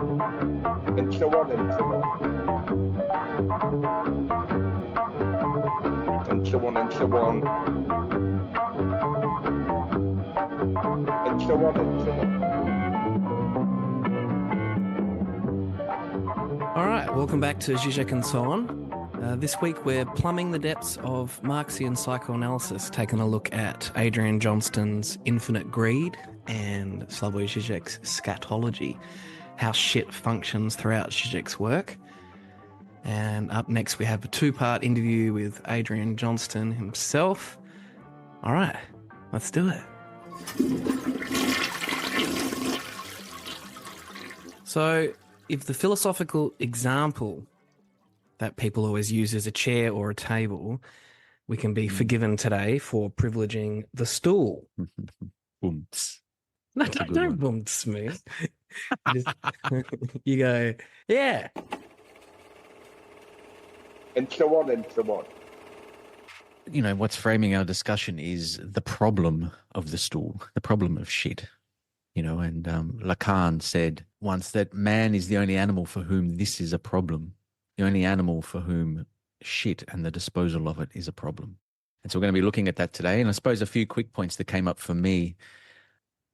and so on and so on. And so on and so on. And so on and so on. All right, welcome back to Žižek and so on. This week we're plumbing the depths of Marxian psychoanalysis, taking a look at Adrian Johnston's Infinite Greed and Slavoj Žižek's Scatology, how shit functions throughout Žižek's work. And up next we have a two-part interview with Adrian Johnston himself. All right, let's do it. So, if the philosophical example that people always use is a chair or a table, we can be forgiven today for privileging the stool. Boomts. No, don't boomts me. You go, yeah. And so on and so on. You know, what's framing our discussion is the problem of the stool, the problem of shit. You know, and Lacan said once that man is the only animal for whom this is a problem, the only animal for whom shit and the disposal of it is a problem. And so we're going to be looking at that today. And I suppose a few quick points that came up for me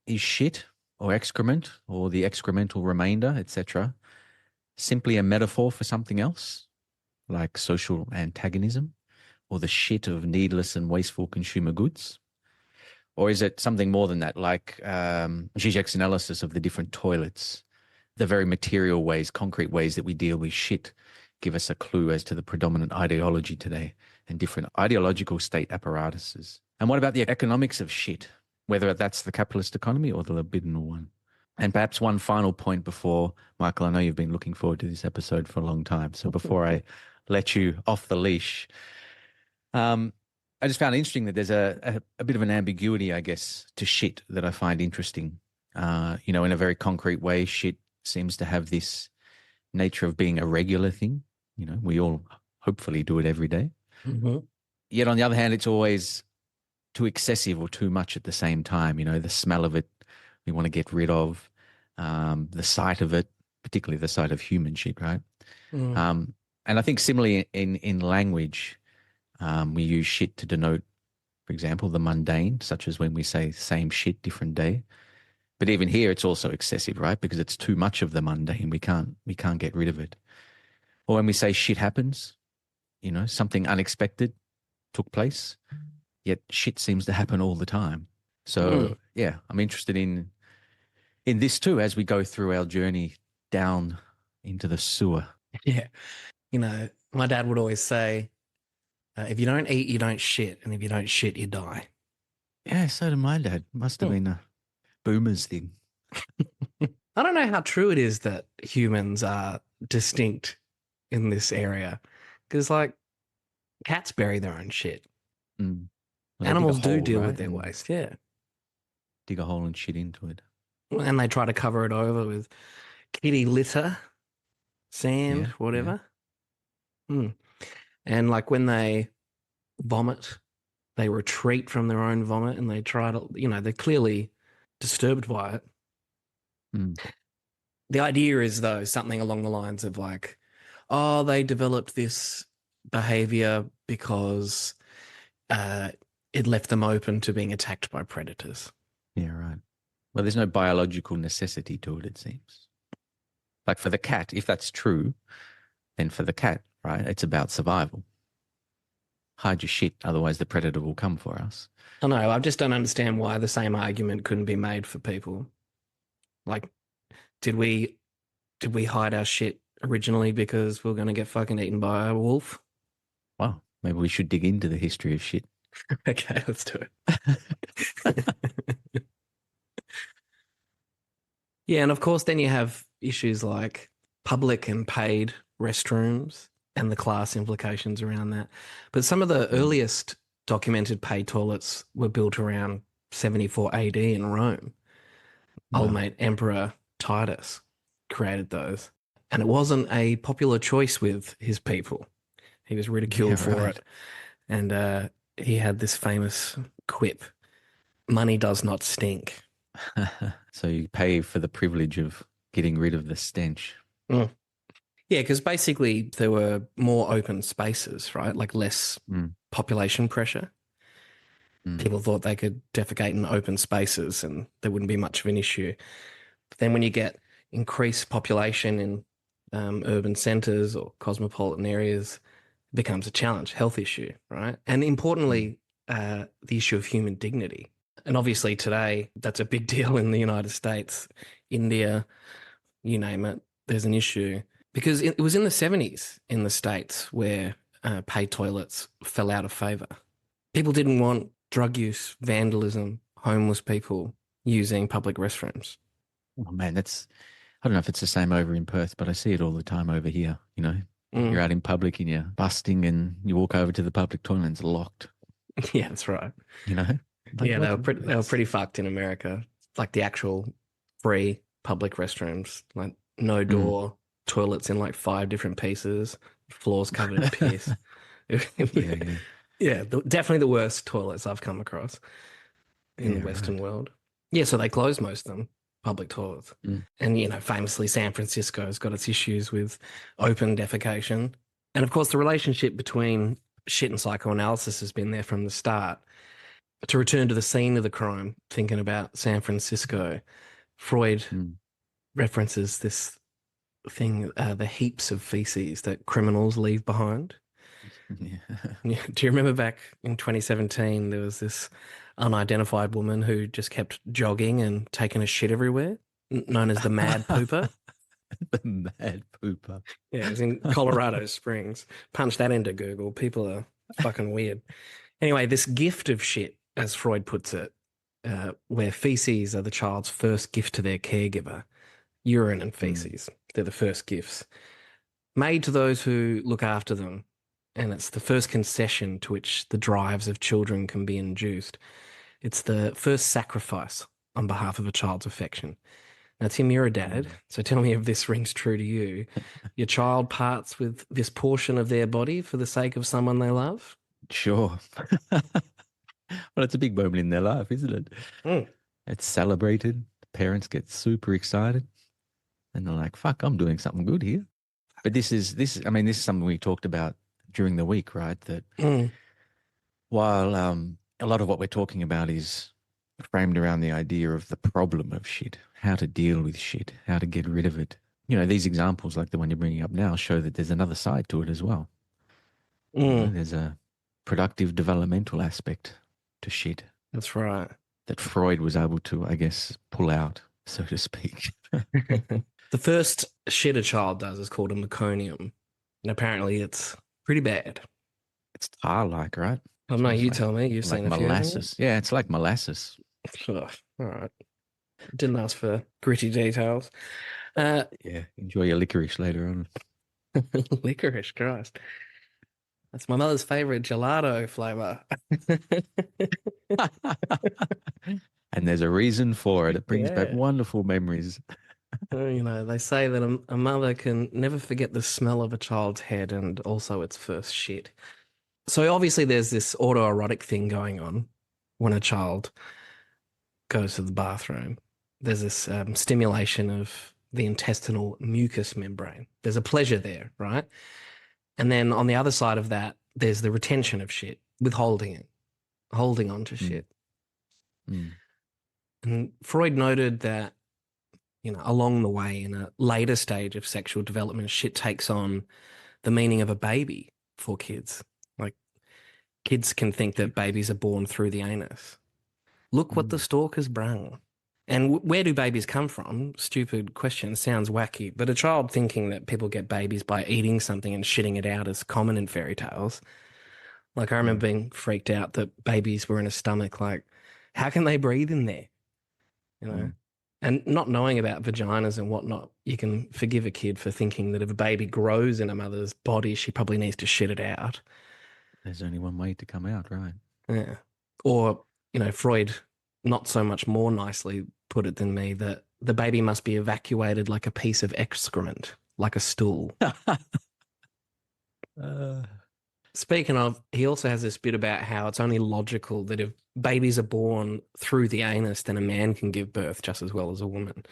is shit or excrement or the excremental remainder, etc., simply a metaphor for something else, like social antagonism or the shit of needless and wasteful consumer goods? Or is it something more than that, like Žižek's analysis of the different toilets, the very material ways, concrete ways that we deal with shit give us a clue as to the predominant ideology today and different ideological state apparatuses. And what about the economics of shit, whether that's the capitalist economy or the libidinal one? And perhaps one final point before, Michael, I know you've been looking forward to this episode for a long time. So before I let you off the leash, I just found it interesting that there's a bit of an ambiguity, I guess, to shit that I find interesting. You know, in a very concrete way, shit seems to have this nature of being a regular thing. You know, we all hopefully do it every day. Mm-hmm. Yet on the other hand, it's always too excessive or too much at the same time. You know, the smell of it, we want to get rid of. The sight of it, particularly the sight of human shit, right? Mm. And I think similarly in language, we use shit to denote, for example, the mundane, such as when we say same shit, different day. But even here, it's also excessive, right? Because it's too much of the mundane. We can't get rid of it. Or when we say shit happens, you know, something unexpected took place, yet shit seems to happen all the time. So yeah, I'm interested in this too as we go through our journey down into the sewer. Yeah. You know, my dad would always say, if you don't eat, you don't shit. And if you don't shit, you die. Yeah, so did my dad. Must have been a boomer's thing. I don't know how true it is that humans are distinct in this area. Because, like, cats bury their own shit. Well, Animals do hole, deal right? with their waste, yeah. Dig a hole and shit into it. And they try to cover it over with kitty litter, sand, whatever. Yeah. And like when they vomit, they retreat from their own vomit and they try to, you know, they're clearly disturbed by it. The idea is, though, something along the lines of like, oh, they developed this behavior because it left them open to being attacked by predators. Yeah, right. Well, there's no biological necessity to it, it seems. Like for the cat, if that's true, then for the cat, right, it's about survival. Hide your shit, otherwise the predator will come for us. I know, I just don't understand why the same argument couldn't be made for people. Like, did we hide our shit originally because we're going to get fucking eaten by a wolf? Wow, maybe we should dig into the history of shit. Okay, let's do it. Yeah, and of course then you have issues like public and paid restrooms and the class implications around that. But some of the earliest documented paid toilets were built around 74 AD in Rome. Wow. Old mate Emperor Titus created those. And it wasn't a popular choice with his people. He was ridiculed for it. And he had this famous quip, money does not stink. So you pay for the privilege of getting rid of the stench. Mm. Yeah, because basically there were more open spaces, right? Like less population pressure. People thought they could defecate in open spaces and there wouldn't be much of an issue. But then when you get increased population in urban centres or cosmopolitan areas, it becomes a challenge, health issue, right? And importantly, the issue of human dignity. And obviously today, that's a big deal in the United States, India, you name it, there's an issue. Because it was in the 70s in the States where paid toilets fell out of favour. People didn't want drug use, vandalism, homeless people using public restrooms. Oh, man, I don't know if it's the same over in Perth, but I see it all the time over here, you know. You're out in public and you're busting and you walk over to the public toilet and it's locked. Yeah, that's right. You know? Like, yeah, they were pretty fucked in America. Like the actual free public restrooms, like no door, toilets in like 5 different pieces, floors covered in piss. Yeah, definitely the worst toilets I've come across in the Western world. Yeah, so they closed most of them, public toilets. And, you know, famously San Francisco's got its issues with open defecation. And of course, the relationship between shit and psychoanalysis has been there from the start. To return to the scene of the crime, thinking about San Francisco, Freud references this thing, the heaps of feces that criminals leave behind. Yeah. Do you remember back in 2017, there was this unidentified woman who just kept jogging and taking a shit everywhere, known as the Mad Pooper? The Mad Pooper. Yeah, it was in Colorado Springs. Punch that into Google. People are fucking weird. Anyway, this gift of shit, as Freud puts it, where feces are the child's first gift to their caregiver, urine and feces, they're the first gifts, made to those who look after them. And it's the first concession to which the drives of children can be induced. It's the first sacrifice on behalf of a child's affection. Now, Tim, you're a dad, so tell me if this rings true to you. Your child parts with this portion of their body for the sake of someone they love? Sure. Well, it's a big moment in their life, isn't it? It's celebrated. Parents get super excited. And they're like, fuck, I'm doing something good here. But this is something we talked about during the week, right? That while a lot of what we're talking about is framed around the idea of the problem of shit, how to deal with shit, how to get rid of it. You know, these examples like the one you're bringing up now show that there's another side to it as well. You know, there's a productive developmental aspect to shit. That's right. That Freud was able to, I guess, pull out, so to speak. The first shit a child does is called a meconium. And apparently it's pretty bad. It's tar-like, right? Oh, no, you tell me. You've seen a few. Molasses. Yeah, it's like molasses. Oh, all right. Didn't ask for gritty details. Yeah, enjoy your licorice later on. Licorice, Christ. That's my mother's favourite gelato flavour. And there's a reason for it. It brings back wonderful memories. You know, they say that a mother can never forget the smell of a child's head and also its first shit. So obviously there's this autoerotic thing going on when a child goes to the bathroom. There's this stimulation of the intestinal mucous membrane. There's a pleasure there, right? And then on the other side of that, there's the retention of shit, withholding it, holding on to shit. And Freud noted that, you know, along the way in a later stage of sexual development, shit takes on the meaning of a baby for kids. Like kids can think that babies are born through the anus. Look what the stork has brung. And where do babies come from? Stupid question, sounds wacky. But a child thinking that people get babies by eating something and shitting it out is common in fairy tales. Like I remember being freaked out that babies were in a stomach. Like, how can they breathe in there? You know? And not knowing about vaginas and whatnot, you can forgive a kid for thinking that if a baby grows in a mother's body, she probably needs to shit it out. There's only one way to come out, right? Yeah. Or, you know, Freud not so much more nicely put it than me, that the baby must be evacuated like a piece of excrement, like a stool. Speaking of, he also has this bit about how it's only logical that if babies are born through the anus, then a man can give birth just as well as a woman.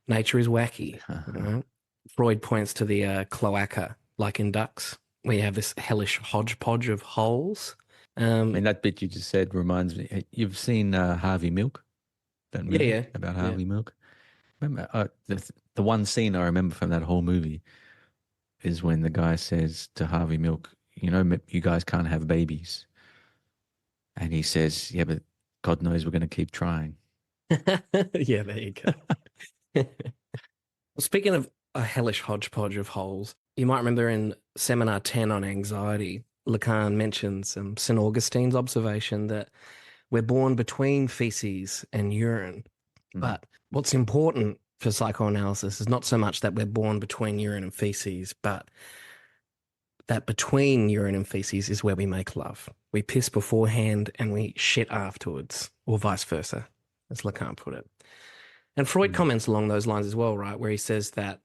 Nature is wacky. Right? Freud points to the cloaca, like in ducks, where you have this hellish hodgepodge of holes. I mean, that bit you just said reminds me. You've seen Harvey Milk, that movie Yeah, about yeah. Harvey Milk. Remember the one scene I remember from that whole movie is when the guy says to Harvey Milk, you guys can't have babies, and he says, "Yeah, but God knows we're going to keep trying." Yeah, there you go. Well, speaking of a hellish hodgepodge of holes, you might remember in Seminar 10 on anxiety, Lacan mentions St. Augustine's observation that we're born between feces and urine. But what's important for psychoanalysis is not so much that we're born between urine and feces, but that between urine and feces is where we make love. We piss beforehand and we shit afterwards, or vice versa, as Lacan put it. And Freud comments along those lines as well, right, where he says that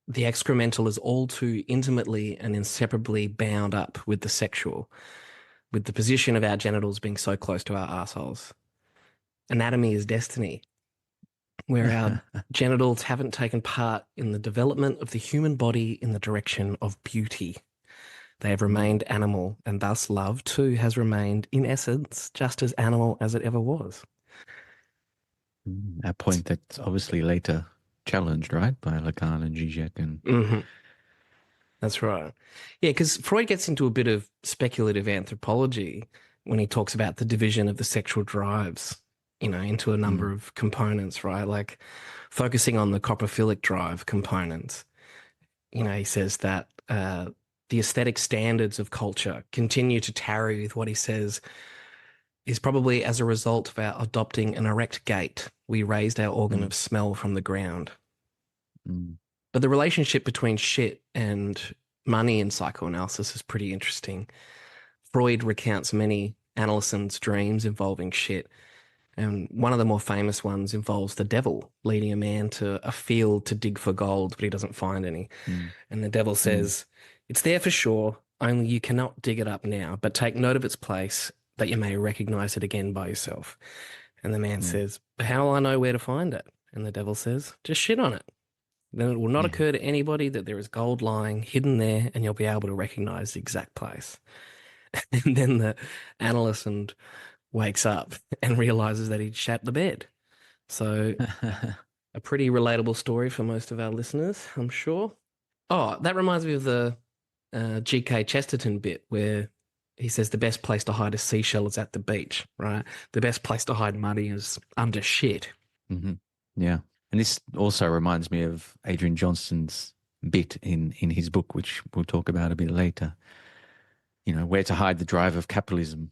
the excremental is all too intimately and inseparably bound up with the sexual, with the position of our genitals being so close to our assholes. Anatomy is destiny, where our genitals haven't taken part in the development of the human body in the direction of beauty. They have remained animal, and thus love too has remained, in essence, just as animal as it ever was. A point that's obviously later challenged, right, by Lacan and Žižek and That's right. Yeah, because Freud gets into a bit of speculative anthropology when he talks about the division of the sexual drives, into a number of components, right? Like focusing on the coprophilic drive components. He says that the aesthetic standards of culture continue to tarry with what he says is probably as a result of our adopting an erect gait. We raised our organ of smell from the ground. But the relationship between shit and money in psychoanalysis is pretty interesting. Freud recounts many analysand's dreams involving shit, and one of the more famous ones involves the devil leading a man to a field to dig for gold, but he doesn't find any. And the devil says, "It's there for sure, only you cannot dig it up now, but take note of its place that you may recognize it again by yourself." And the man says, "But how will I know where to find it?" And the devil says, "Just shit on it. Then it will not occur to anybody that there is gold lying hidden there, and you'll be able to recognize the exact place." And then the analyst wakes up and realizes that he'd shat the bed. So a pretty relatable story for most of our listeners, I'm sure. Oh, that reminds me of the G.K. Chesterton bit where he says the best place to hide a seashell is at the beach, right? The best place to hide money is under shit. Yeah. And this also reminds me of Adrian Johnston's bit in his book, which we'll talk about a bit later. Where to hide the drive of capitalism,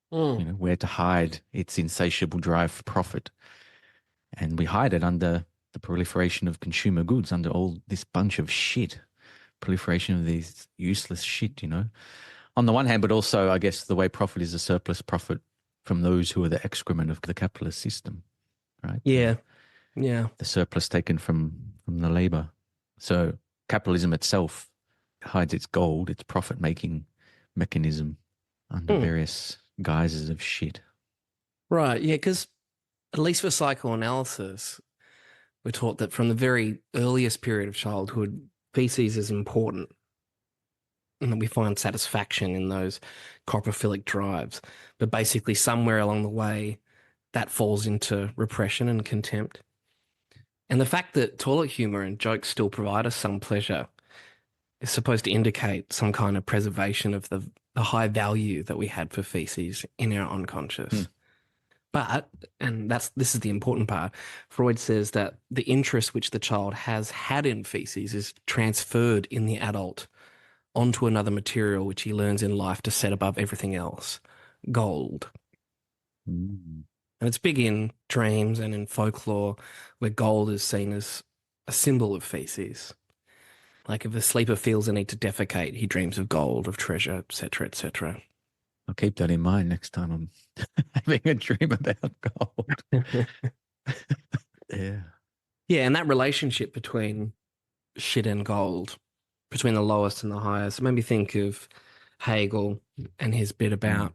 where to hide its insatiable drive for profit. And we hide it under the proliferation of consumer goods, under all this bunch of shit, proliferation of these useless shit, On the one hand, but also, I guess, the way profit is a surplus profit from those who are the excrement of the capitalist system, right? Yeah. Yeah. The surplus taken from the labor. So capitalism itself hides its gold, its profit-making mechanism under various guises of shit. Right. Yeah, because at least for psychoanalysis, we're taught that from the very earliest period of childhood, feces is important and that we find satisfaction in those coprophilic drives. But basically somewhere along the way, that falls into repression and contempt. And the fact that toilet humor and jokes still provide us some pleasure is supposed to indicate some kind of preservation of the high value that we had for feces in our unconscious. But, and this is the important part, Freud says that the interest which the child has had in feces is transferred in the adult onto another material which he learns in life to set above everything else, gold. And it's big in dreams and in folklore where gold is seen as a symbol of feces. Like if a sleeper feels a need to defecate, he dreams of gold, of treasure, etc., etc. I'll keep that in mind next time I'm having a dream about gold. Yeah. Yeah, and that relationship between shit and gold, between the lowest and the highest, made me think of Hegel and his bit about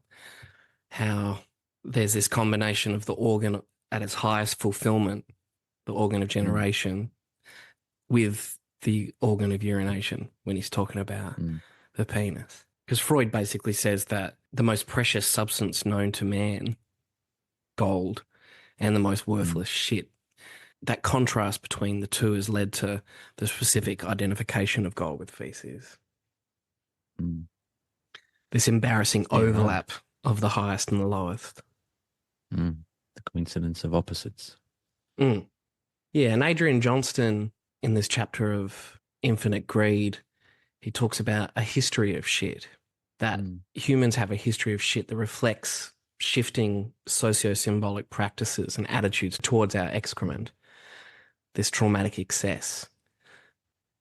how there's this combination of the organ at its highest fulfillment the organ of generation, with the organ of urination when he's talking about the penis. Because Freud basically says that the most precious substance known to man, gold, and the most worthless shit. That contrast between the two has led to the specific identification of gold with feces. This embarrassing overlap of the highest and the lowest. The coincidence of opposites. Yeah, and Adrian Johnston, in this chapter of Infinite Greed, he talks about a history of shit, that humans have a history of shit that reflects shifting socio-symbolic practices and attitudes towards our excrement, this traumatic excess.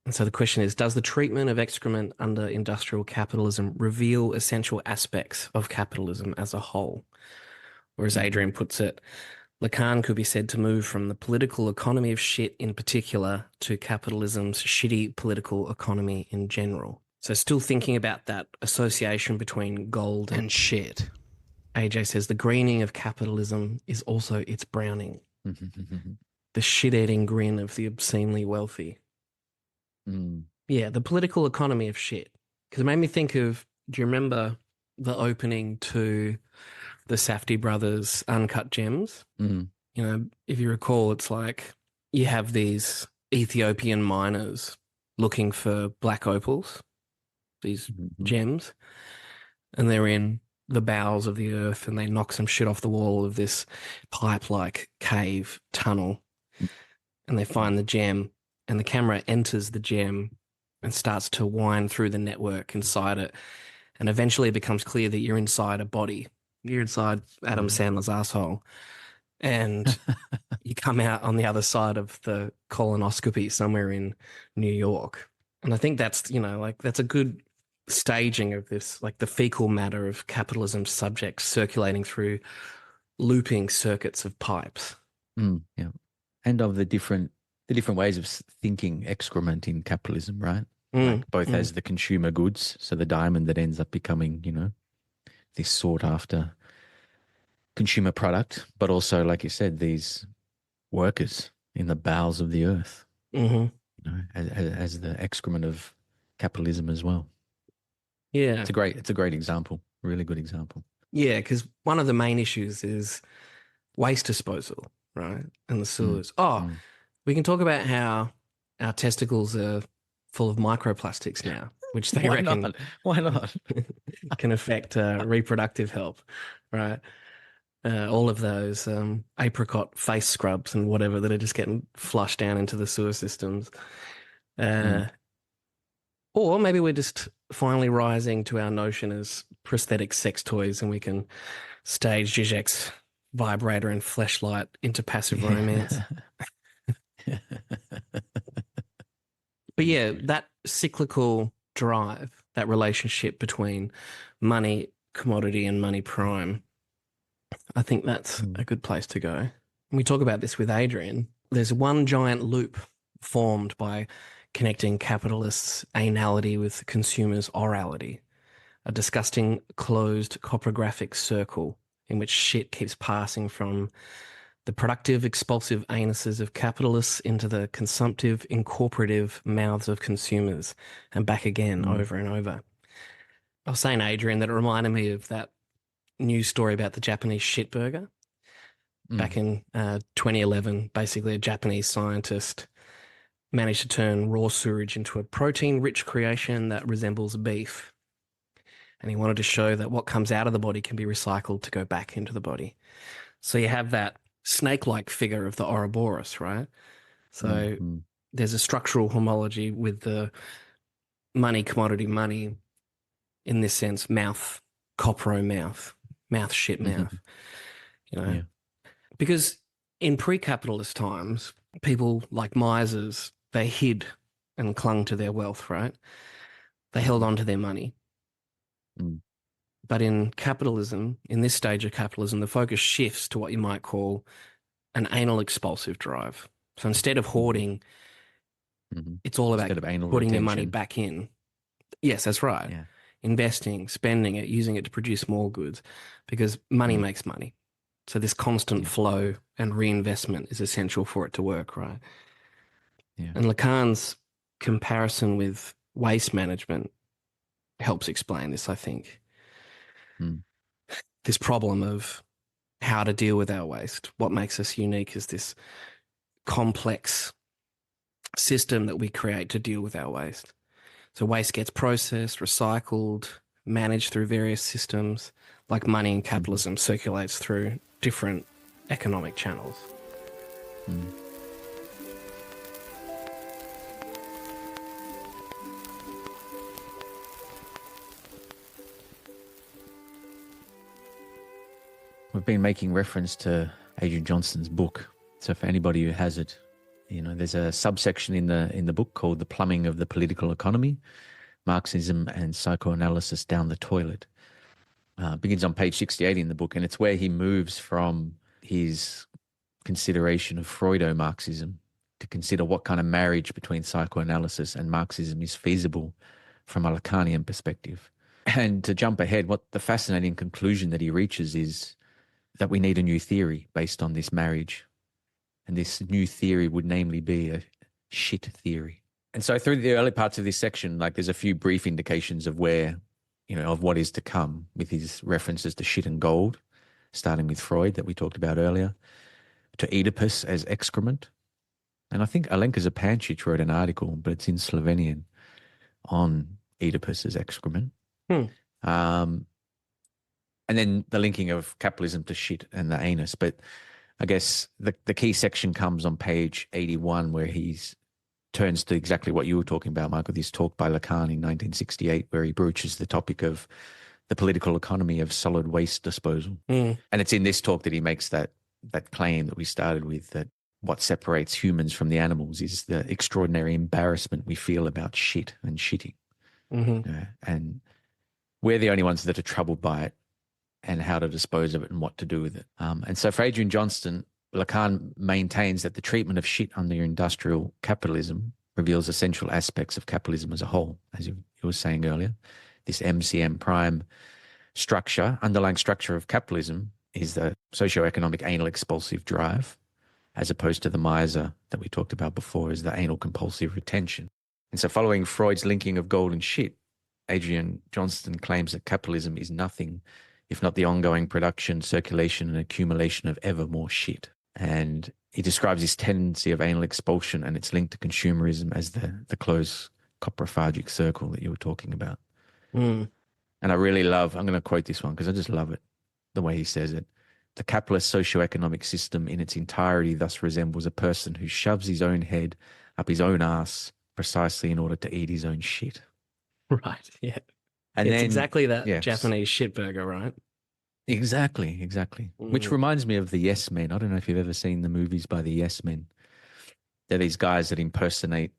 And so the question is, does the treatment of excrement under industrial capitalism reveal essential aspects of capitalism as a whole? Or as Adrian puts it, Lacan could be said to move from the political economy of shit in particular to capitalism's shitty political economy in general. So still thinking about that association between gold and shit, AJ says the greening of capitalism is also its browning. The shit-eating grin of the obscenely wealthy. Yeah, the political economy of shit. Because it made me think of, do you remember the opening to the Safdie brothers' Uncut Gems? You know, if you recall, it's like you have these Ethiopian miners looking for black opals, these gems, and they're in the bowels of the earth and they knock some shit off the wall of this pipe-like cave tunnel and they find the gem, and the camera enters the gem and starts to wind through the network inside it, and eventually it becomes clear that you're inside a body. You're inside Adam Sandler's asshole, and you come out on the other side of the colonoscopy somewhere in New York. And I think that's, you know, like that's a good staging of this, like the fecal matter of capitalism subjects circulating through looping circuits of pipes. Yeah. And of the different ways of thinking excrement in capitalism, right? Like both as the consumer goods, so the diamond that ends up becoming, you know, this sought after consumer product, but also, like you said, these workers in the bowels of the earth, you know, as the excrement of capitalism as well. Yeah, it's a great example, really good example. Yeah, because one of the main issues is waste disposal, right? And the sewers. We can talk about how our testicles are full of microplastics now, which they reckon Why not? can affect reproductive health, right? All of those apricot face scrubs and whatever that are just getting flushed down into the sewer systems. Or maybe we're just finally rising to our notion as prosthetic sex toys and we can stage Žižek's vibrator and fleshlight into passive romance. But yeah, that cyclical drive, that relationship between money, commodity and money prime, I think that's a good place to go. And we talk about this with Adrian. There's one giant loop formed by connecting capitalists' anality with consumers' orality, a disgusting closed copographic circle in which shit keeps passing from the productive, expulsive anuses of capitalists into the consumptive, incorporative mouths of consumers and back again over and over. I was saying, Adrian, that it reminded me of that news story about the Japanese shit burger. Back in 2011, basically a Japanese scientist managed to turn raw sewage into a protein-rich creation that resembles beef. And he wanted to show that what comes out of the body can be recycled to go back into the body. So you have that snake-like figure of the Ouroboros, right? So there's a structural homology with the money, commodity, money, in this sense, mouth, copro mouth, shit mouth, you know? Because in pre-capitalist times, people like misers, they hid and clung to their wealth, right? They held on to their money. But in capitalism, in this stage of capitalism, the focus shifts to what you might call an anal expulsive drive. So instead of hoarding, it's all about putting your money back in. Yes, that's right. Investing, spending it, using it to produce more goods, because money makes money. So this constant Yeah. flow and reinvestment is essential for it to work, right? Yeah. And Lacan's comparison with waste management helps explain this, I think. Mm. This problem of how to deal with our waste. What makes us unique is this complex system that we create to deal with our waste. So waste gets processed, recycled, managed through various systems, like money in capitalism circulates through different economic channels. Mm. We've been making reference to Adrian Johnston's book. So for anybody who has it, there's a subsection in the book called The Plumbing of the Political Economy, Marxism and Psychoanalysis Down the Toilet. Begins on page 68 in the book, and it's where he moves from his consideration of Freudo-Marxism to consider what kind of marriage between psychoanalysis and Marxism is feasible from a Lacanian perspective. And to jump ahead, what the fascinating conclusion that he reaches is that we need a new theory based on this marriage. And this new theory would namely be a shit theory. And so through the early parts of this section, like there's a few brief indications of where, of what is to come with his references to shit and gold, starting with Freud that we talked about earlier, to Oedipus as excrement. And I think Alenka Zupančić wrote an article, but it's in Slovenian, on Oedipus as excrement. And then the linking of capitalism to shit and the anus. But I guess the key section comes on page 81, where he turns to exactly what you were talking about, Mark, with his talk by Lacan in 1968, where he broaches the topic of the political economy of solid waste disposal. And it's in this talk that he makes that claim that we started with, that what separates humans from the animals is the extraordinary embarrassment we feel about shit and shitting. And we're the only ones that are troubled by it, and how to dispose of it and what to do with it. And so for Adrian Johnston, Lacan maintains that the treatment of shit under industrial capitalism reveals essential aspects of capitalism as a whole, as you were saying earlier. This MCM prime structure, underlying structure of capitalism, is the socioeconomic anal expulsive drive, as opposed to the miser that we talked about before as the anal compulsive retention. And so following Freud's linking of gold and shit, Adrian Johnston claims that capitalism is nothing if not the ongoing production, circulation, and accumulation of ever more shit. And he describes this tendency of anal expulsion and its link to consumerism as the closed coprophagic circle that you were talking about. And I really love, I'm going to quote this one because I just love it, the way he says it. The capitalist socioeconomic system in its entirety thus resembles a person who shoves his own head up his own ass precisely in order to eat his own shit. Right, yeah. And it's then, exactly that yeah, Japanese shit burger, right? Exactly. Which reminds me of the Yes Men. I don't know if you've ever seen the movies by the Yes Men. They're these guys that impersonate,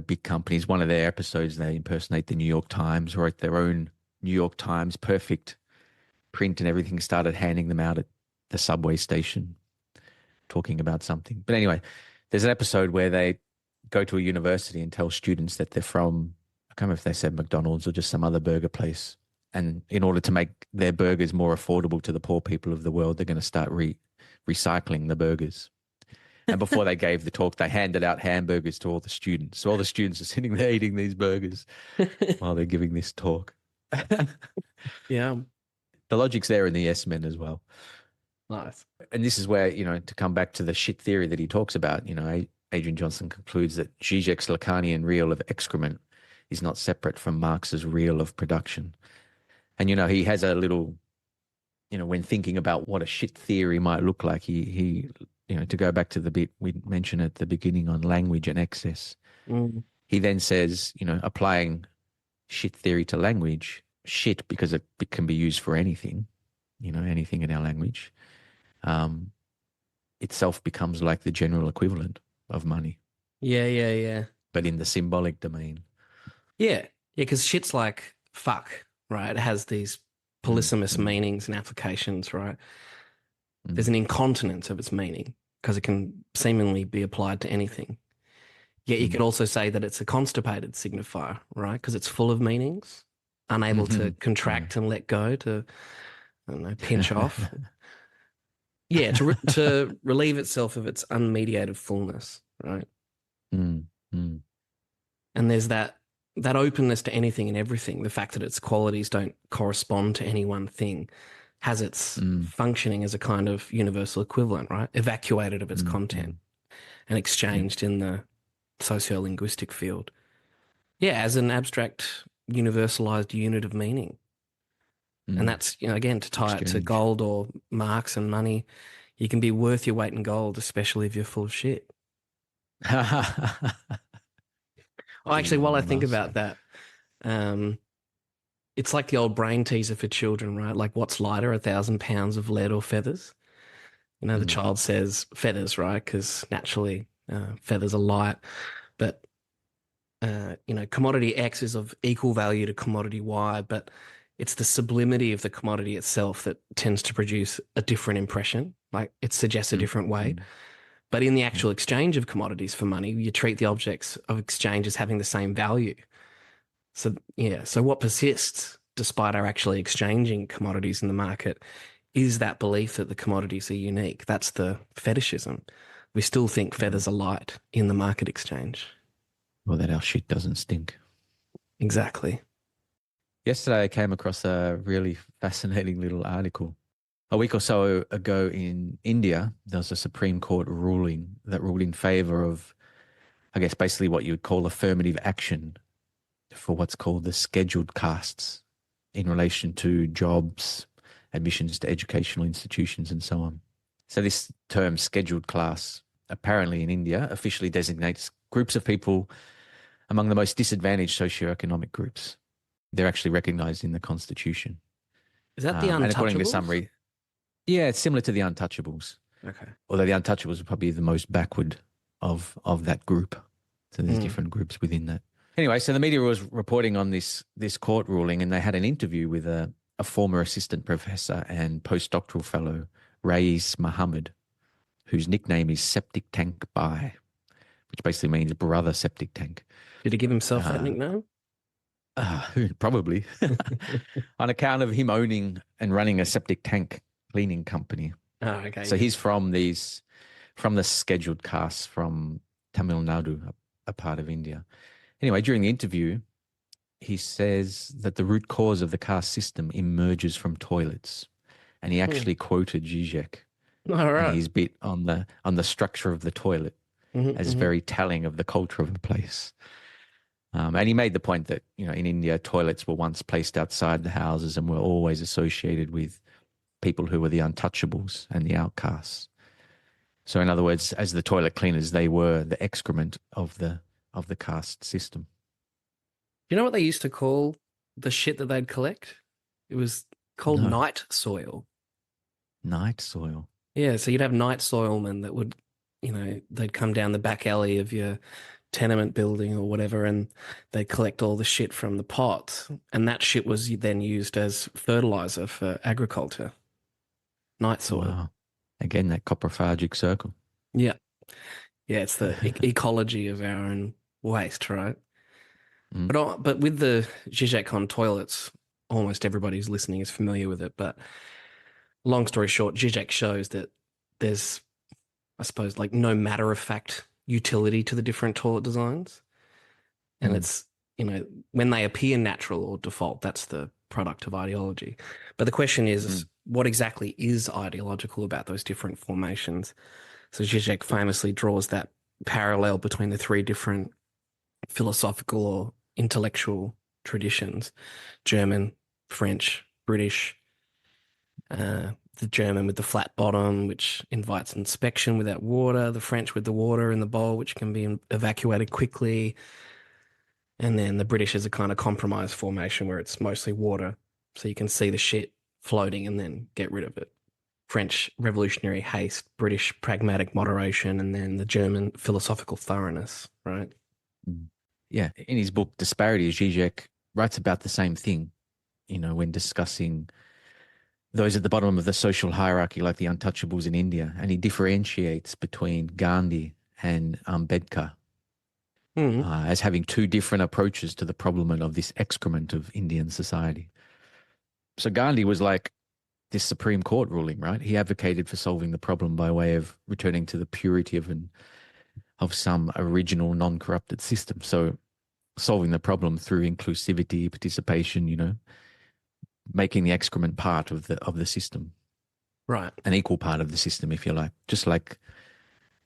big companies. One of their episodes, they impersonate the New York Times, wrote their own New York Times, perfect print and everything, started handing them out at the subway station, talking about something. But anyway, there's an episode where they go to a university and tell students that they're from, I can't remember if they said McDonald's or just some other burger place. And in order to make their burgers more affordable to the poor people of the world, they're going to start recycling the burgers. And before they gave the talk, they handed out hamburgers to all the students. So all the students are sitting there eating these burgers while they're giving this talk. Yeah. The logic's there in the Yes Men as well. Nice. And this is where, to come back to the shit theory that he talks about, Adrian Johnston concludes that Žižek's Lacanian real of excrement is not separate from Marx's real of production. And, he has a little, when thinking about what a shit theory might look like, he to go back to the bit we mentioned at the beginning on language and excess, he then says, applying shit theory to language, shit, because it can be used for anything, anything in our language, itself becomes like the general equivalent of money. Yeah. But in the symbolic domain. Yeah, because shit's like fuck, right? It has these polysemous meanings and applications, right? There's an incontinence of its meaning because it can seemingly be applied to anything. Yet you could also say that it's a constipated signifier, right? Because it's full of meanings, unable to contract and let go, to, I don't know, pinch off. Yeah, to relieve itself of its unmediated fullness, right? Mm, mm, And there's that openness to anything and everything. The fact that its qualities don't correspond to any one thing has its mm, functioning as a kind of universal equivalent, right? Evacuated of its mm, content mm. and Yeah. exchanged in the sociolinguistic field. Yeah, as an abstract, universalized unit of meaning. And Mm. that's, again, to tie it to Exchange. gold or Marx and money, you can be worth your weight in gold, especially if you're full of shit. Oh, actually, while I Elon think Musk. about that, um, it's like the old brain teaser for children, right? Like, what's lighter, 1,000 pounds of lead or feathers? The Mm, child says feathers, right? Because naturally, feathers are light. But, commodity X is of equal value to commodity Y, but it's the sublimity of the commodity itself that tends to produce a different impression. Like, it suggests a mm, different weight. mm, But in the mm. actual exchange of commodities for money, you treat the objects of exchange as having the same value. So, yeah, so what persists despite our actually exchanging commodities in the market is that belief that the commodities are unique. That's the fetishism. We still think Mm. feathers are light in the market exchange. Or that our shit doesn't stink. Exactly. Yesterday, I came across a really fascinating little article. A week or so ago in India, there was a Supreme Court ruling that ruled in favor of, I guess, basically what you would call affirmative action for what's called the scheduled castes in relation to jobs, admissions to educational institutions, and so on. So, this term scheduled class apparently in India officially designates groups of people among the most disadvantaged socioeconomic groups. They're actually recognized in the constitution. Is that the And according to untouchables? summary, yeah, it's similar to the untouchables, Okay. although the untouchables are probably the most backward of that group. So there's Mm. different groups within that. Anyway, so the media was reporting on this court ruling, and they had an interview with a former assistant professor and postdoctoral fellow, Rais Muhammad, whose nickname is Septic Tank Bai, which basically means brother septic tank. Did he give himself that Uh, nickname? Probably on account of him owning and running a septic tank cleaning company. Oh, okay. So Yeah. he's from the scheduled castes from Tamil Nadu, a part of India. Anyway, during the interview, he says that the root cause of the caste system emerges from toilets, and he Hmm. actually quoted Žižek All and right. his bit on the structure of the toilet Mm-hmm, as mm-hmm. very telling of the culture of the place. And he made the point that, in India, toilets were once placed outside the houses and were always associated with people who were the untouchables and the outcasts. So, in other words, as the toilet cleaners, they were the excrement of the caste system. You know what they used to call the shit that they'd collect? It was called No, night soil. night soil. Yeah, so you'd have night soilmen that would, they'd come down the back alley of your tenement building or whatever, and they'd collect all the shit from the pots, and that shit was then used as fertilizer for agriculture. Night soil. Wow. Again, that coprophagic circle. Yeah, yeah, it's the ecology of our own waste, right? Mm, But with the Žižek on toilets, almost everybody who's listening is familiar with it. But long story short, Žižek shows that there's, I suppose, like no matter of fact utility to the different toilet designs. And mm, it's, when they appear natural or default, that's the product of ideology. But the question is mm, what exactly is ideological about those different formations? So Žižek famously draws that parallel between the three different philosophical or intellectual traditions: German, French, British. The German with the flat bottom, which invites inspection without water, the French with the water in the bowl, which can be evacuated quickly. And then the British is a kind of compromise formation where it's mostly water, so you can see the shit floating and then get rid of it. French revolutionary haste, British pragmatic moderation, and then the German philosophical thoroughness, right? mm. Yeah. In his book, Disparity, Žižek writes about the same thing, when discussing those at the bottom of the social hierarchy, like the untouchables in India. And he differentiates between Gandhi and Ambedkar Mm. as having two different approaches to the problem of this excrement of Indian society. So Gandhi was like this Supreme Court ruling, right? He advocated for solving the problem by way of returning to the purity of some original non-corrupted system. So solving the problem through inclusivity, participation, making the excrement part of the system. Right. An equal part of the system, if you like. Just like,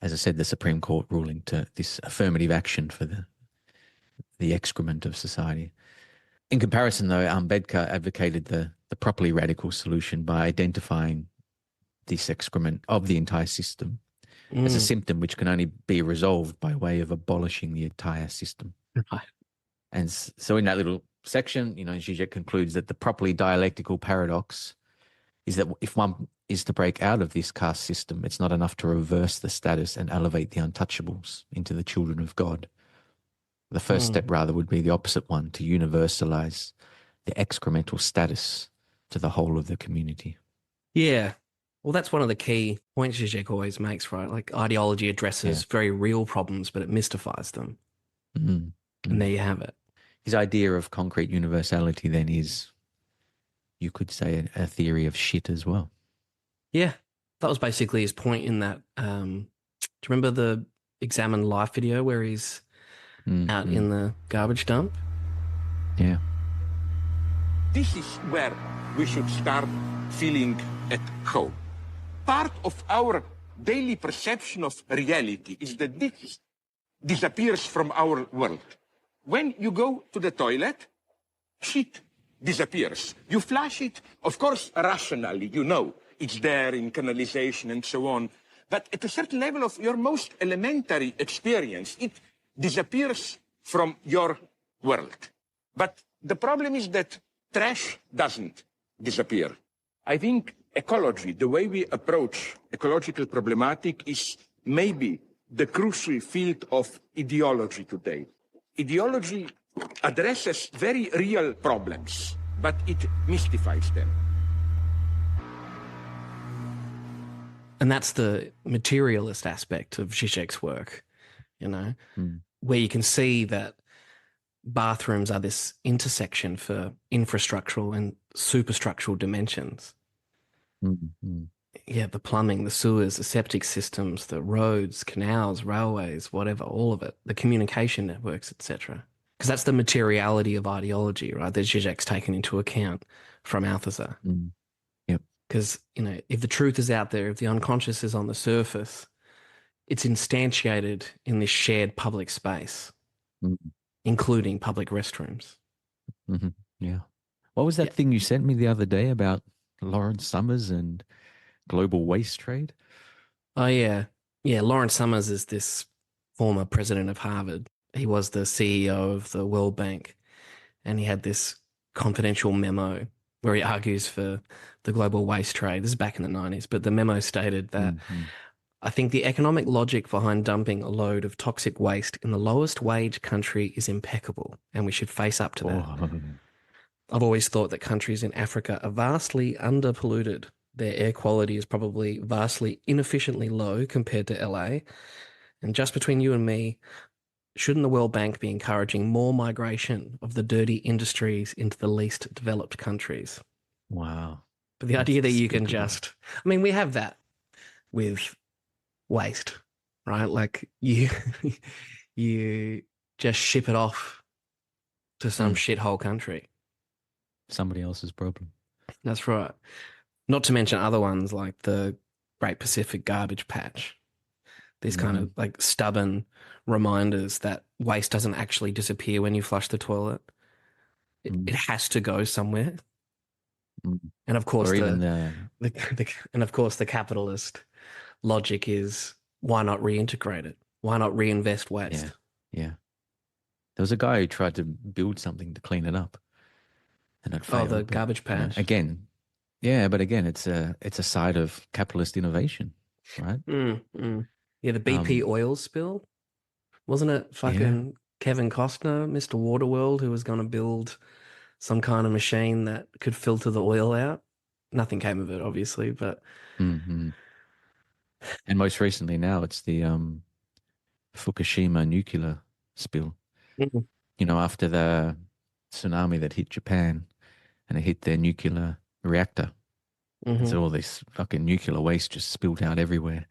as I said, the Supreme Court ruling to this affirmative action for the excrement of society. In comparison, though, Ambedkar advocated the properly radical solution by identifying this excrement of the entire system as a symptom which can only be resolved by way of abolishing the entire system. Right. And so in that little section, Žižek concludes that the properly dialectical paradox is that if one is to break out of this caste system, it's not enough to reverse the status and elevate the untouchables into the children of God. The first step, rather, would be the opposite one, to universalize the excremental status to the whole of the community. Yeah. Well, that's one of the key points Žižek always makes, right? Like ideology addresses very real problems, but it mystifies them. And there you have it. His idea of concrete universality then is, you could say, a theory of shit as well. Yeah. That was basically his point in that. Do you remember the Examine Life video where he's out in the garbage dump? Yeah. This is where we should start feeling at home. Part of our daily perception of reality is that this disappears from our world. When you go to the toilet, shit disappears. You flush it, of course, rationally, it's there in canalization and so on. But at a certain level of your most elementary experience, it disappears from your world. But the problem is that trash doesn't disappear. I think ecology, the way we approach ecological problematic, is maybe the crucial field of ideology today. Ideology addresses very real problems, but it mystifies them. And that's the materialist aspect of Žižek's work, where you can see that bathrooms are this intersection for infrastructural and superstructural dimensions. Yeah, the plumbing, the sewers, the septic systems, the roads, canals, railways, whatever, all of it, the communication networks, etc. Because that's the materiality of ideology, right, that Žižek's taken into account from Althusser. Yep. Because, if the truth is out there, if the unconscious is on the surface, it's instantiated in this shared public space, including public restrooms. Yeah. What was that thing you sent me the other day about Lawrence Summers and global waste trade? Oh, yeah. Yeah, Lawrence Summers is this former president of Harvard. He was the CEO of the World Bank, and he had this confidential memo where he argues for the global waste trade. This is back in the 90s, but the memo stated that I think the economic logic behind dumping a load of toxic waste in the lowest wage country is impeccable, and we should face up to that. I've always thought that countries in Africa are vastly underpolluted. Their air quality is probably vastly inefficiently low compared to LA. And just between you and me, shouldn't the World Bank be encouraging more migration of the dirty industries into the least developed countries? Wow. But the idea that you can just, we have that with waste, right? Like you just ship it off to some shithole country. Somebody else's problem. That's right. Not to mention other ones like the Great Pacific Garbage Patch. These kind of like stubborn reminders that waste doesn't actually disappear when you flush the toilet. It has to go somewhere. And of course, the capitalist logic is, why not reintegrate it? Why not reinvest waste? Yeah. There was a guy who tried to build something to clean it up, and it failed. Oh, the garbage patch. Again, it's a side of capitalist innovation, right? Yeah, the BP oil spill. Wasn't it fucking Kevin Costner, Mr. Waterworld, who was going to build some kind of machine that could filter the oil out? Nothing came of it, obviously, but... And most recently now, it's the Fukushima nuclear spill. After the tsunami that hit Japan and it hit their nuclear reactor. And Mhm. so all this fucking nuclear waste just spilled out everywhere.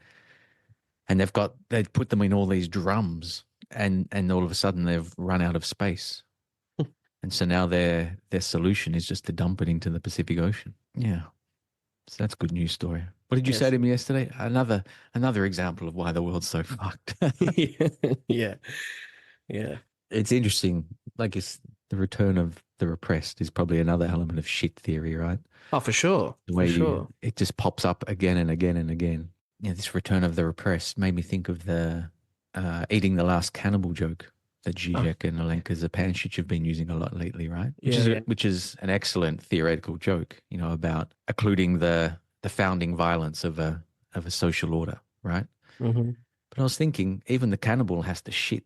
And they've put them in all these drums, and all of a sudden they've run out of space. And so now their solution is just to dump it into the Pacific Ocean. Yeah. So that's a good news story. What did you say Yes. to me yesterday? Another example of why the world's so fucked. Yeah. Yeah. It's interesting. Like it's the return of the repressed is probably another element of shit theory, right? Oh, for sure. The For way sure. it just pops up again and again and again. Yeah, this return of the repressed made me think of the eating the last cannibal joke that Žižek and Alenka Zapančić have been using a lot lately, right? Which is an excellent theoretical joke, about occluding the founding violence of a social order, right? Mm-hmm. But I was thinking, even the cannibal has to shit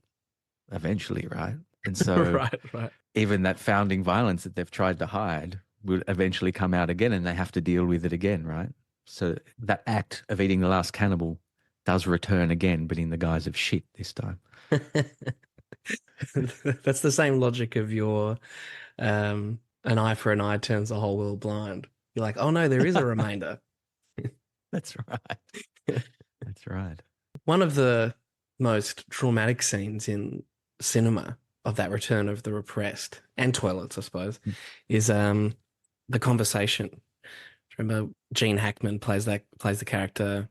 eventually, right? And so Right. even that founding violence that they've tried to hide will eventually come out again, and they have to deal with it again, right? So that act of eating the last cannibal does return again, but in the guise of shit this time. That's the same logic of your an eye for an eye turns the whole world blind. You're like, oh no, there is a remainder. That's right. That's right. One of the most traumatic scenes in cinema of that return of the repressed and toilets, I suppose, is the conversation. Remember Gene Hackman plays the character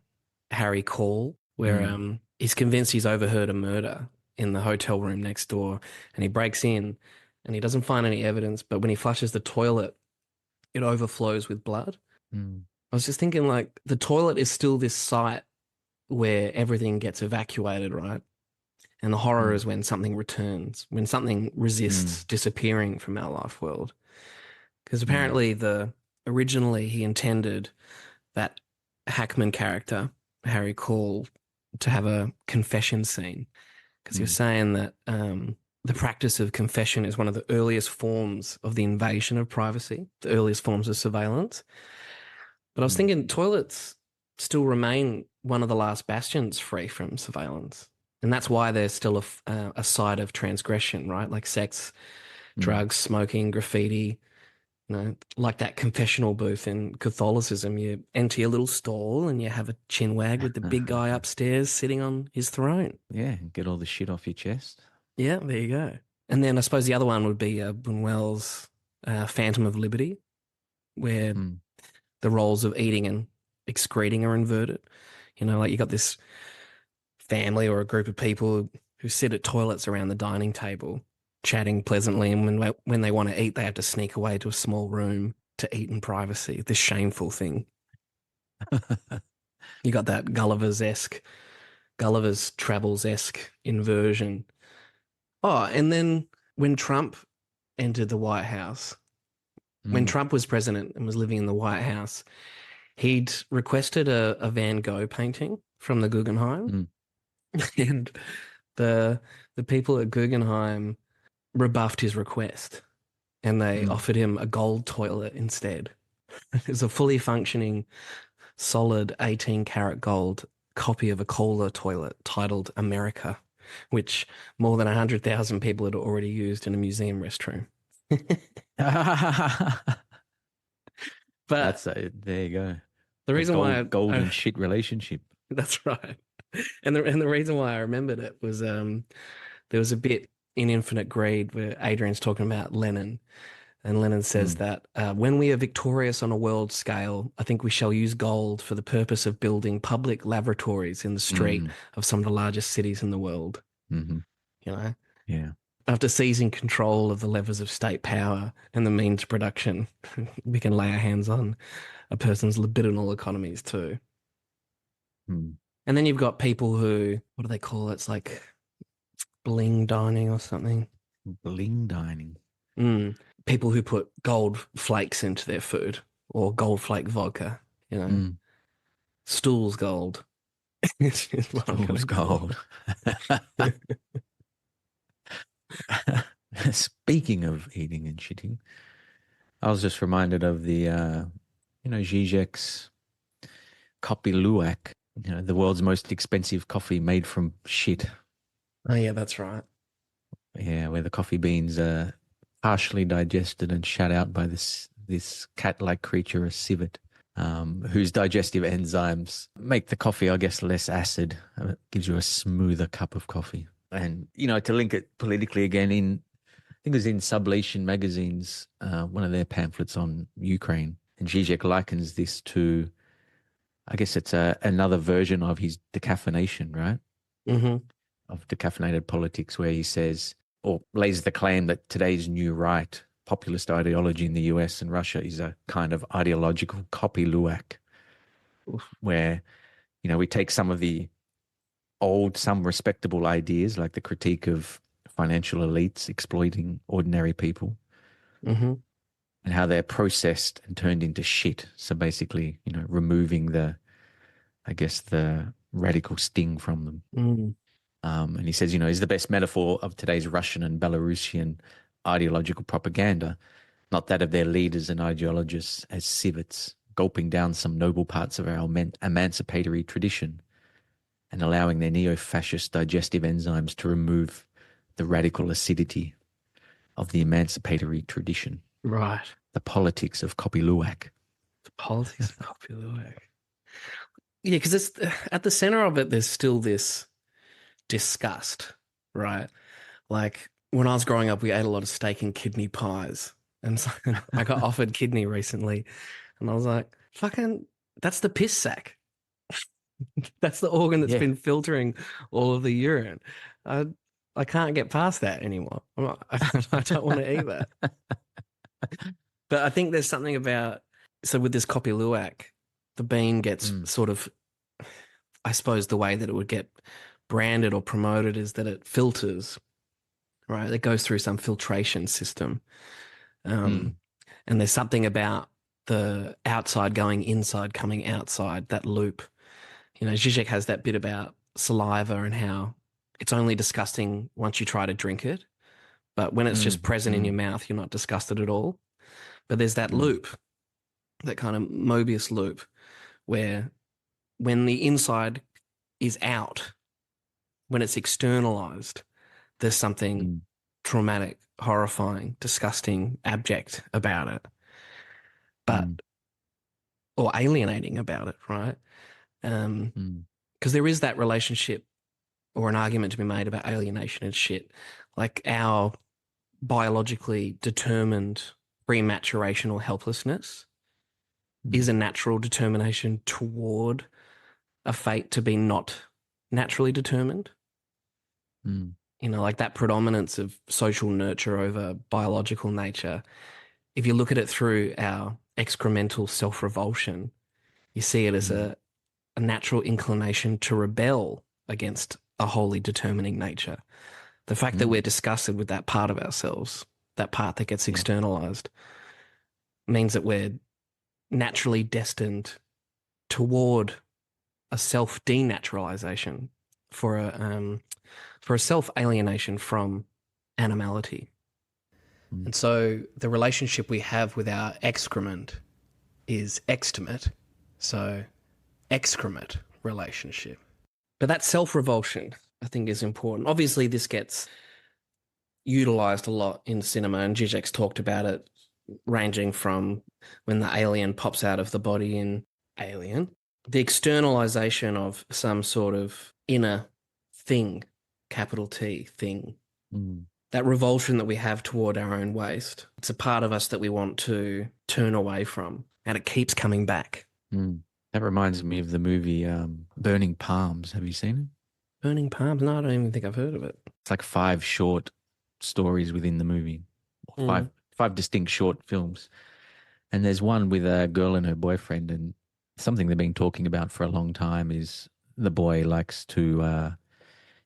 Harry Call, where he's convinced he's overheard a murder in the hotel room next door, and he breaks in and he doesn't find any evidence, but when he flushes the toilet, it overflows with blood. I was just thinking, like, the toilet is still this site where everything gets evacuated, right? And the horror is when something returns, when something resists disappearing from our life world. Because apparently originally he intended that Hackman character, Harry Call, to have a confession scene. Because he was saying that the practice of confession is one of the earliest forms of the invasion of privacy, the earliest forms of surveillance. But I was thinking toilets still remain one of the last bastions free from surveillance. And that's why there's still a side of transgression, right? Like sex, drugs, smoking, graffiti, like that confessional booth in Catholicism. You enter your little stall and you have a chinwag with the big guy upstairs sitting on his throne. Yeah, get all the shit off your chest. Yeah, there you go. And then I suppose the other one would be Buñuel's Phantom of Liberty, where the roles of eating and excreting are inverted. Like you got this family or a group of people who sit at toilets around the dining table, chatting pleasantly, and when they want to eat, they have to sneak away to a small room to eat in privacy. This shameful thing. You got that Gulliver's Travels-esque inversion. Oh, and then when Trump entered the White House, when Trump was president and was living in the White House, he'd requested a Van Gogh painting from the Guggenheim, and the people at Guggenheim rebuffed his request, and they offered him a gold toilet instead. It was a fully functioning, solid 18-karat gold copy of a Kohler toilet titled America, which more than 100,000 people had already used in a museum restroom. But there you go. The reason why golden shit relationship. That's right. And the reason why I remembered it was there was a bit in Infinite Greed where Adrian's talking about Lenin, and Lenin says that when we are victorious on a world scale, I think we shall use gold for the purpose of building public laboratories in the street of some of the largest cities in the world. Yeah. After seizing control of the levers of state power and the means of production, we can lay our hands on a person's libidinal economies too. And then you've got people who, what do they call it? It's like bling dining or something. Bling dining. People who put gold flakes into their food, or gold flake vodka, Stool's gold. Stool's gold. Speaking of eating and shitting, I was just reminded of the, Žižek's Kopi Luwak, the world's most expensive coffee made from shit. Oh, yeah, that's right. Yeah, where the coffee beans are partially digested and shut out by this cat-like creature, a civet. whose digestive enzymes make the coffee, I guess, less acid. It gives you a smoother cup of coffee. And, to link it politically again, I think it was in Sublation magazine's, one of their pamphlets on Ukraine. And Žižek likens this to, I guess it's another version of his decaffeination, right? Mm-hmm. Of decaffeinated politics, where he says, or lays the claim that today's new right, populist ideology in the US and Russia, is a kind of ideological copy luwak, where, we take some of the some respectable ideas, like the critique of financial elites exploiting ordinary people, Mm-hmm. and how they're processed and turned into shit. So basically, removing the radical sting from them. Mm. And he says, is the best metaphor of today's Russian and Belarusian ideological propaganda, not that of their leaders and ideologists as civets, gulping down some noble parts of our emancipatory tradition and allowing their neo-fascist digestive enzymes to remove the radical acidity of the emancipatory tradition. Right. The politics of copy luwak. The politics of copy luwak. Yeah, because it's at the center of it, there's still this disgust, right? Like when I was growing up, we ate a lot of steak and kidney pies. And so I got offered kidney recently. And I was like, fucking, that's the piss sack. That's the organ that's been filtering all of the urine. I can't get past that anymore. I don't want to eat that. But I think there's something about, so with this copy luwak, the bean gets sort of, I suppose the way that it would get branded or promoted is that it filters, right? It goes through some filtration system. And there's something about the outside going inside, coming outside, that loop. Žižek has that bit about saliva and how it's only disgusting once you try to drink it. But when it's just present in your mouth, you're not disgusted at all. But there's that loop, that kind of Mobius loop, where when the inside is out, when it's externalized, there's something traumatic, horrifying, disgusting, abject about it, or alienating about it, right? Because there is that relationship or an argument to be made about alienation and shit. Like our biologically determined prematuration or helplessness is a natural determination toward a fate to be not naturally determined. Like that predominance of social nurture over biological nature. If you look at it through our excremental self-revulsion, you see it as a natural inclination to rebel against a wholly determining nature. The fact that we're disgusted with that part of ourselves, that part that gets externalized, means that we're naturally destined toward a self-denaturalization, for a self-alienation from animality. And so the relationship we have with our excrement is extimate, so excrement relationship. But that self-revulsion, I think, is important. Obviously, this gets utilized a lot in cinema, and Žižek's talked about it, ranging from when the alien pops out of the body in Alien, the externalization of some sort of inner thing, capital T, thing. That revulsion that we have toward our own waste. It's a part of us that we want to turn away from, and it keeps coming back. That reminds me of the movie Burning Palms. Have you seen it? Burning Palms? No, I don't even think I've heard of it. It's like 5 short stories within the movie. Five distinct short films. And there's one with a girl and her boyfriend, and something they've been talking about for a long time is the boy likes to,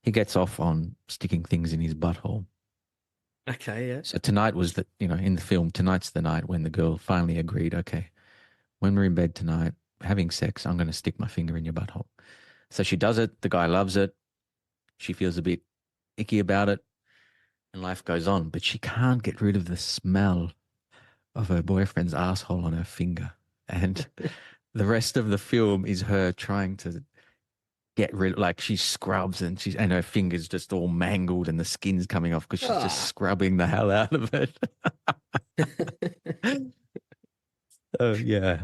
he gets off on sticking things in his butthole. Okay, yeah. So tonight was in the film, tonight's the night when the girl finally agreed, okay, when we're in bed tonight, having sex, I'm going to stick my finger in your butthole. So she does it. The guy loves it. She feels a bit icky about it, and life goes on. But she can't get rid of the smell of her boyfriend's asshole on her finger. And the rest of the film is her trying to get rid, like she scrubs and her finger's just all mangled and the skin's coming off because she's just scrubbing the hell out of it. So yeah,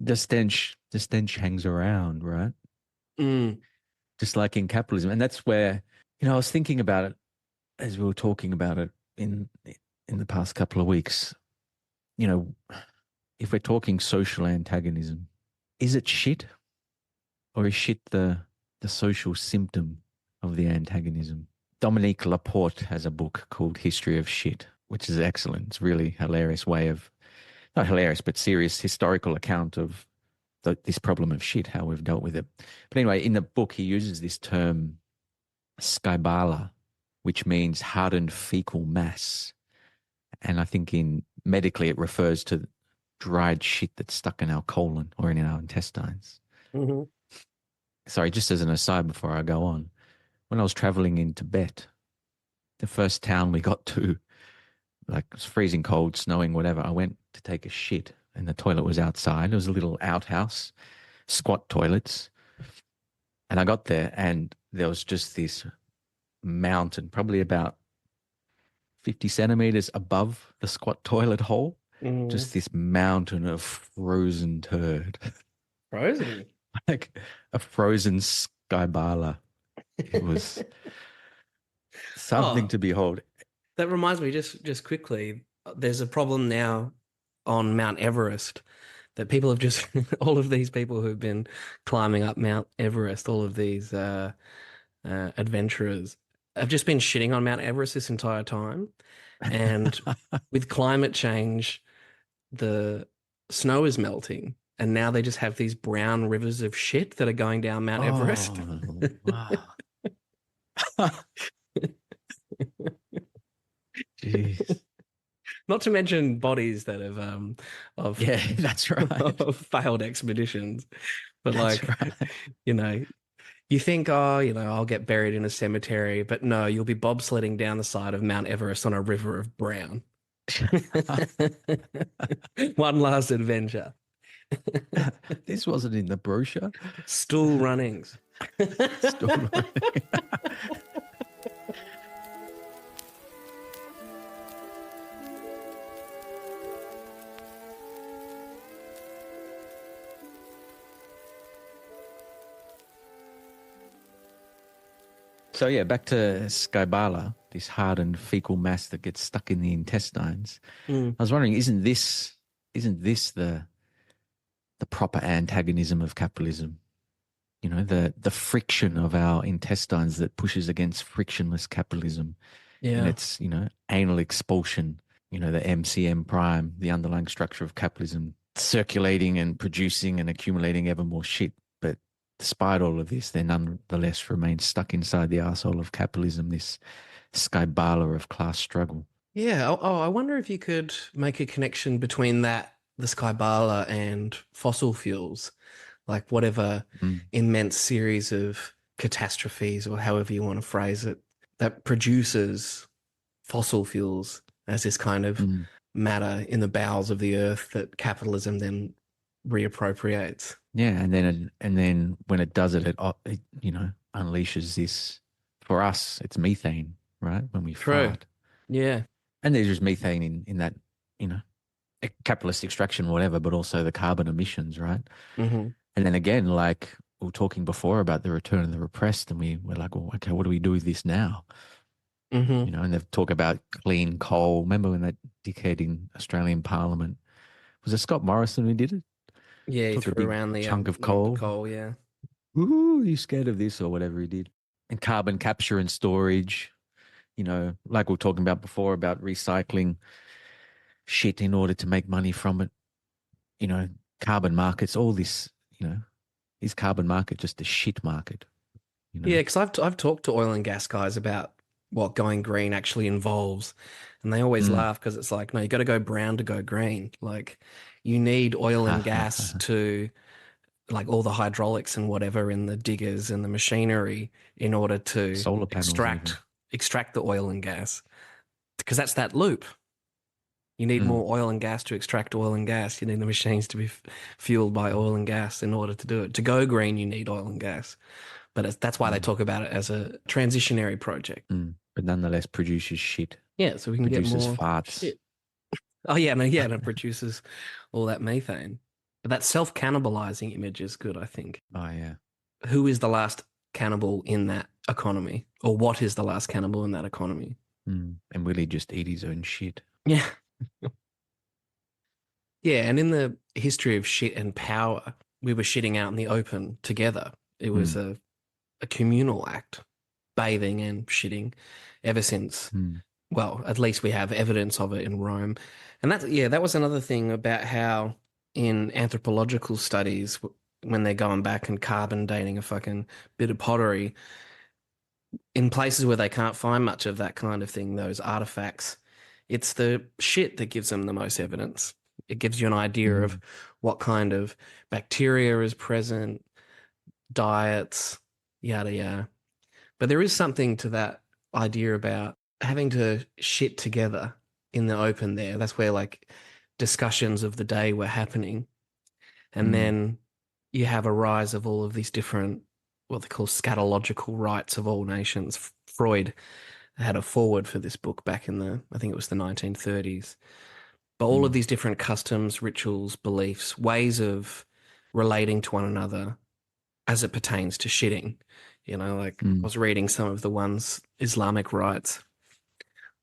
the stench hangs around, right? Mm. Just like in capitalism. And that's where, I was thinking about it as we were talking about it in the past couple of weeks. If we're talking social antagonism, is it shit? Or is shit the social symptom of the antagonism? Dominique Laporte has a book called History of Shit, which is excellent. It's a really hilarious way of, not hilarious, but serious historical account of this problem of shit, how we've dealt with it. But anyway, in the book, he uses this term skybala, which means hardened fecal mass. And I think medically it refers to dried shit that's stuck in our colon or in our intestines. Mm-hmm. Sorry, just as an aside before I go on, when I was traveling in Tibet, the first town we got to, like it was freezing cold, snowing, whatever, I went to take a shit and the toilet was outside. It was a little outhouse, squat toilets. And I got there and there was just this mountain, probably about 50 centimeters above the squat toilet hole, just this mountain of frozen turd. Frozen? Like a frozen skybala. It was something to behold. That reminds me, just quickly, there's a problem now on Mount Everest that people have just, all of these people who've been climbing up Mount Everest, all of these adventurers have just been shitting on Mount Everest this entire time. And with climate change, the snow is melting. And now they just have these brown rivers of shit that are going down Mount Everest. Wow. Jeez. Not to mention bodies that have yeah, that's right. of failed expeditions. But That's like, right. you think, I'll get buried in a cemetery, but no, you'll be bobsledding down the side of Mount Everest on a river of brown. One last adventure. This wasn't in the brochure. Stool runnings. Stool running. So yeah, back to skybala, this hardened fecal mass that gets stuck in the intestines. I was wondering, isn't this the proper antagonism of capitalism? The friction of our intestines that pushes against frictionless capitalism. Yeah. And it's, anal expulsion, the MCM prime, the underlying structure of capitalism, circulating and producing and accumulating ever more shit. But despite all of this, they nonetheless remain stuck inside the arsehole of capitalism, this skybala of class struggle. Yeah. I wonder if you could make a connection between that, the skybala, and fossil fuels, like whatever immense series of catastrophes, or however you want to phrase it, that produces fossil fuels as this kind of matter in the bowels of the earth that capitalism then reappropriates. Yeah, and then when it does it, it unleashes this. For us, it's methane, right? When we fart. Yeah. And there's just methane in that, capitalist extraction, whatever, but also the carbon emissions, right? Mm-hmm. And then again, like we were talking before about the return of the repressed, and we're like, well, okay, what do we do with this now? Mm-hmm. And they've talked about clean coal. Remember when that dickhead in Australian Parliament, was it Scott Morrison who did it? Yeah, he Took a threw big around the chunk of coal. Coal, yeah. Ooh, you scared of this or whatever he did. And carbon capture and storage, like we were talking about before about recycling shit in order to make money from it. Carbon markets, all this, is carbon market just a shit market? Yeah, because I've talked to oil and gas guys about what going green actually involves, and they always laugh because it's like, no, you got to go brown to go green. Like, you need oil and gas to, like, all the hydraulics and whatever in the diggers and the machinery in order to Solar panels extract the oil and gas, because that's that loop. You need more oil and gas to extract oil and gas. You need the machines to be fueled by oil and gas in order to do it. To go green, you need oil and gas. But that's why they talk about it as a transitionary project. But nonetheless produces shit. Yeah, so we can Produces get more farts. shit. Oh, yeah, and it produces all that methane. But that self-cannibalizing image is good, I think. Oh, yeah. Who is the last cannibal in that economy? Or what is the last cannibal in that economy? And will he just eat his own shit? Yeah. Yeah, and in the history of shit and power, we were shitting out in the open together. It was a communal act, bathing and shitting ever since. Well, at least we have evidence of it in Rome. And that was another thing about how in anthropological studies, when they're going back and carbon dating a fucking bit of pottery, in places where they can't find much of that kind of thing, those artifacts, it's the shit that gives them the most evidence. It gives you an idea of what kind of bacteria is present, diets, yada, yada. But there is something to that idea about having to shit together in the open there. That's where like discussions of the day were happening. And then you have a rise of all of these different, what they call scatological rites of all nations. Freud had a foreword for this book back in I think it was the 1930s. But all of these different customs, rituals, beliefs, ways of relating to one another as it pertains to shitting. You know, like I was reading some of the ones, Islamic rites,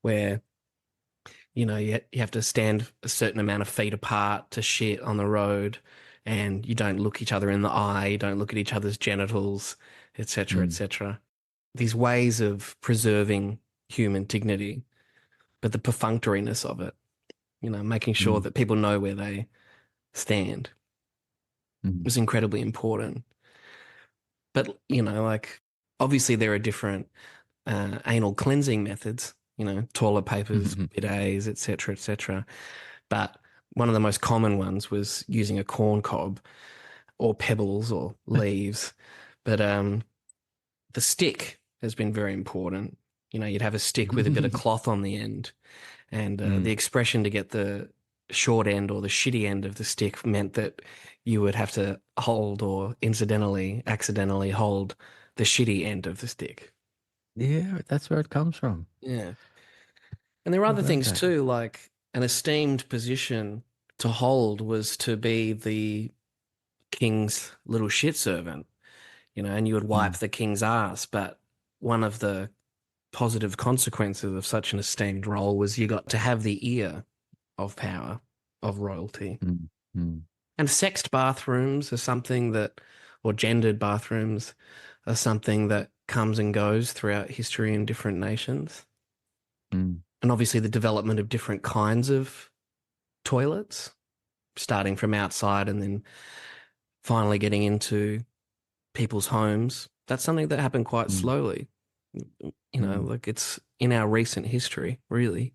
where, you know, you have to stand a certain amount of feet apart to shit on the road, and you don't look each other in the eye, you don't look at each other's genitals, etc., etc. These ways of preserving human dignity, but the perfunctoriness of it, you know, making sure that people know where they stand was incredibly important. But, you know, like, obviously there are different anal cleansing methods, you know, toilet papers, bidets, etc., etc. But one of the most common ones was using a corn cob or pebbles or leaves. But the stick has been very important. You know, you'd have a stick with a bit of cloth on the end, and the expression to get the short end or the shitty end of the stick meant that you would have to hold or accidentally hold the shitty end of the stick. Yeah, that's where it comes from. Yeah. And there are other things too, like an esteemed position to hold was to be the king's little shit servant, you know, and you would wipe the king's ass. But one of the positive consequences of such an esteemed role was you got to have the ear of power, of royalty. And sexed bathrooms are something that, or gendered bathrooms are something that comes and goes throughout history in different nations. And obviously the development of different kinds of toilets, starting from outside and then finally getting into people's homes. That's something that happened quite slowly. You know, like it's in our recent history, really.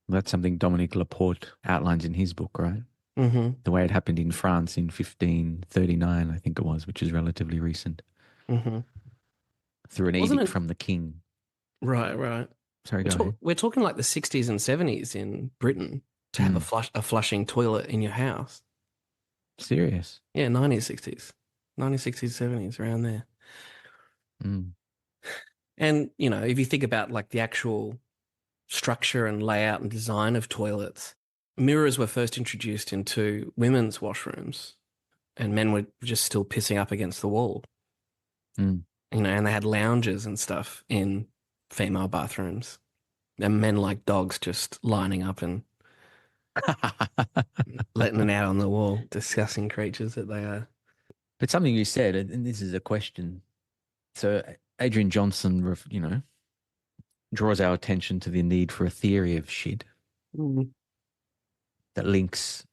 That's something Dominique Laporte outlines in his book, right? The way it happened in France in 1539, I think it was, which is relatively recent. Through an edict from the king. Right. Sorry, go ahead. We're talking like the 60s and 70s in Britain to have a flushing toilet in your house. Serious? Yeah, 1960s, 70s, around there. And, you know, if you think about like the actual structure and layout and design of toilets, mirrors were first introduced into women's washrooms, and men were just still pissing up against the wall. You know, and they had lounges and stuff in female bathrooms, and men like dogs just lining up and letting it out on the wall, disgusting creatures that they are. But something you said, and this is a question. So Adrian Johnston, you know, draws our attention to the need for a theory of shit that links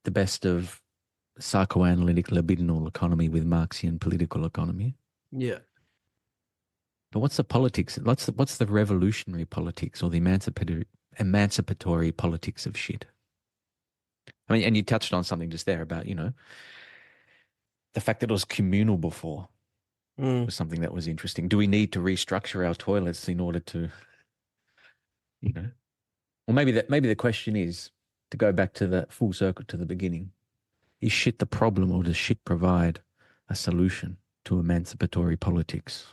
the best of psychoanalytic libidinal economy with Marxian political economy. Yeah. But what's the politics? What's the revolutionary politics or the emancipatory politics of shit? I mean, and you touched on something just there about, you know, the fact that it was communal before was something that was interesting. Do we need to restructure our toilets in order to, you know, or maybe the question is, to go back to the full circle to the beginning, is shit the problem, or does shit provide a solution to emancipatory politics?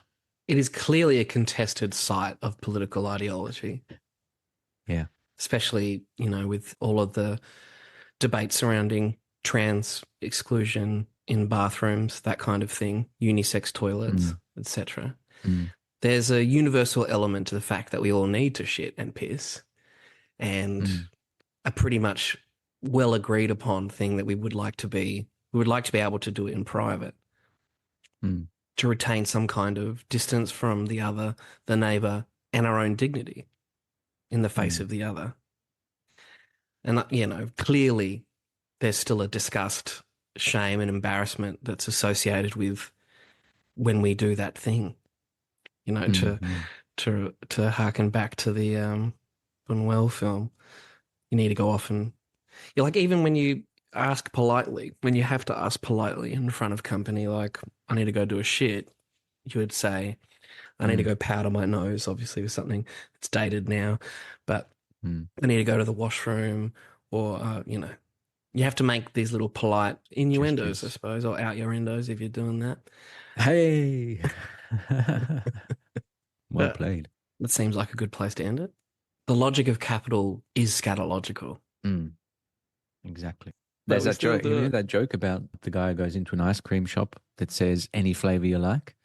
It is clearly a contested site of political ideology. Yeah. Especially, you know, with all of the debate surrounding trans exclusion in bathrooms, that kind of thing, unisex toilets, etc. There's a universal element to the fact that we all need to shit and piss, and a pretty much well agreed upon thing that we would like to be able to do it in private, to retain some kind of distance from the other, the neighbor, and our own dignity in the face of the other. And, you know, clearly there's still a disgust, shame, and embarrassment that's associated with when we do that thing, you know, to harken back to the Buñuel film. You need to go off and you're like, even when you ask politely, when you have to ask politely in front of company, like, I need to go do a shit, you would say, I need to go powder my nose, obviously with something that's dated now, but I need to go to the washroom, or, you know, you have to make these little polite innuendos, I suppose, or out-your-endos if you're doing that. Hey! Well played. That seems like a good place to end it. The logic of capital is scatological. Exactly. There's that joke. You know that joke about the guy who goes into an ice cream shop that says, any flavor you like?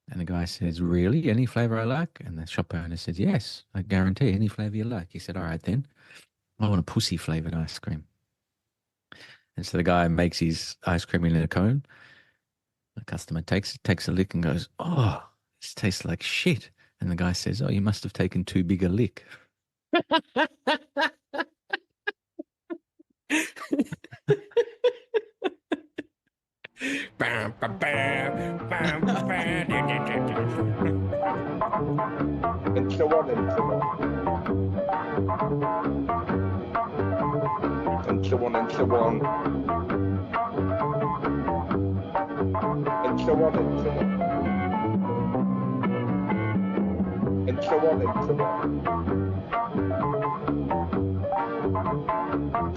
And the guy says, really? Any flavor I like? And the shop owner says, yes, I guarantee any flavor you like. He said, all right, then. I want a pussy flavored ice cream. And so the guy makes his ice cream in a cone. The customer takes a lick and goes, oh, this tastes like shit. And the guy says, oh, you must have taken too big a lick. And so on and so on. And so on and so on. And so on and so on. And so on and so on.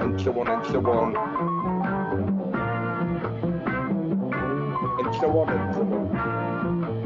And so on and so on. And so on and so on.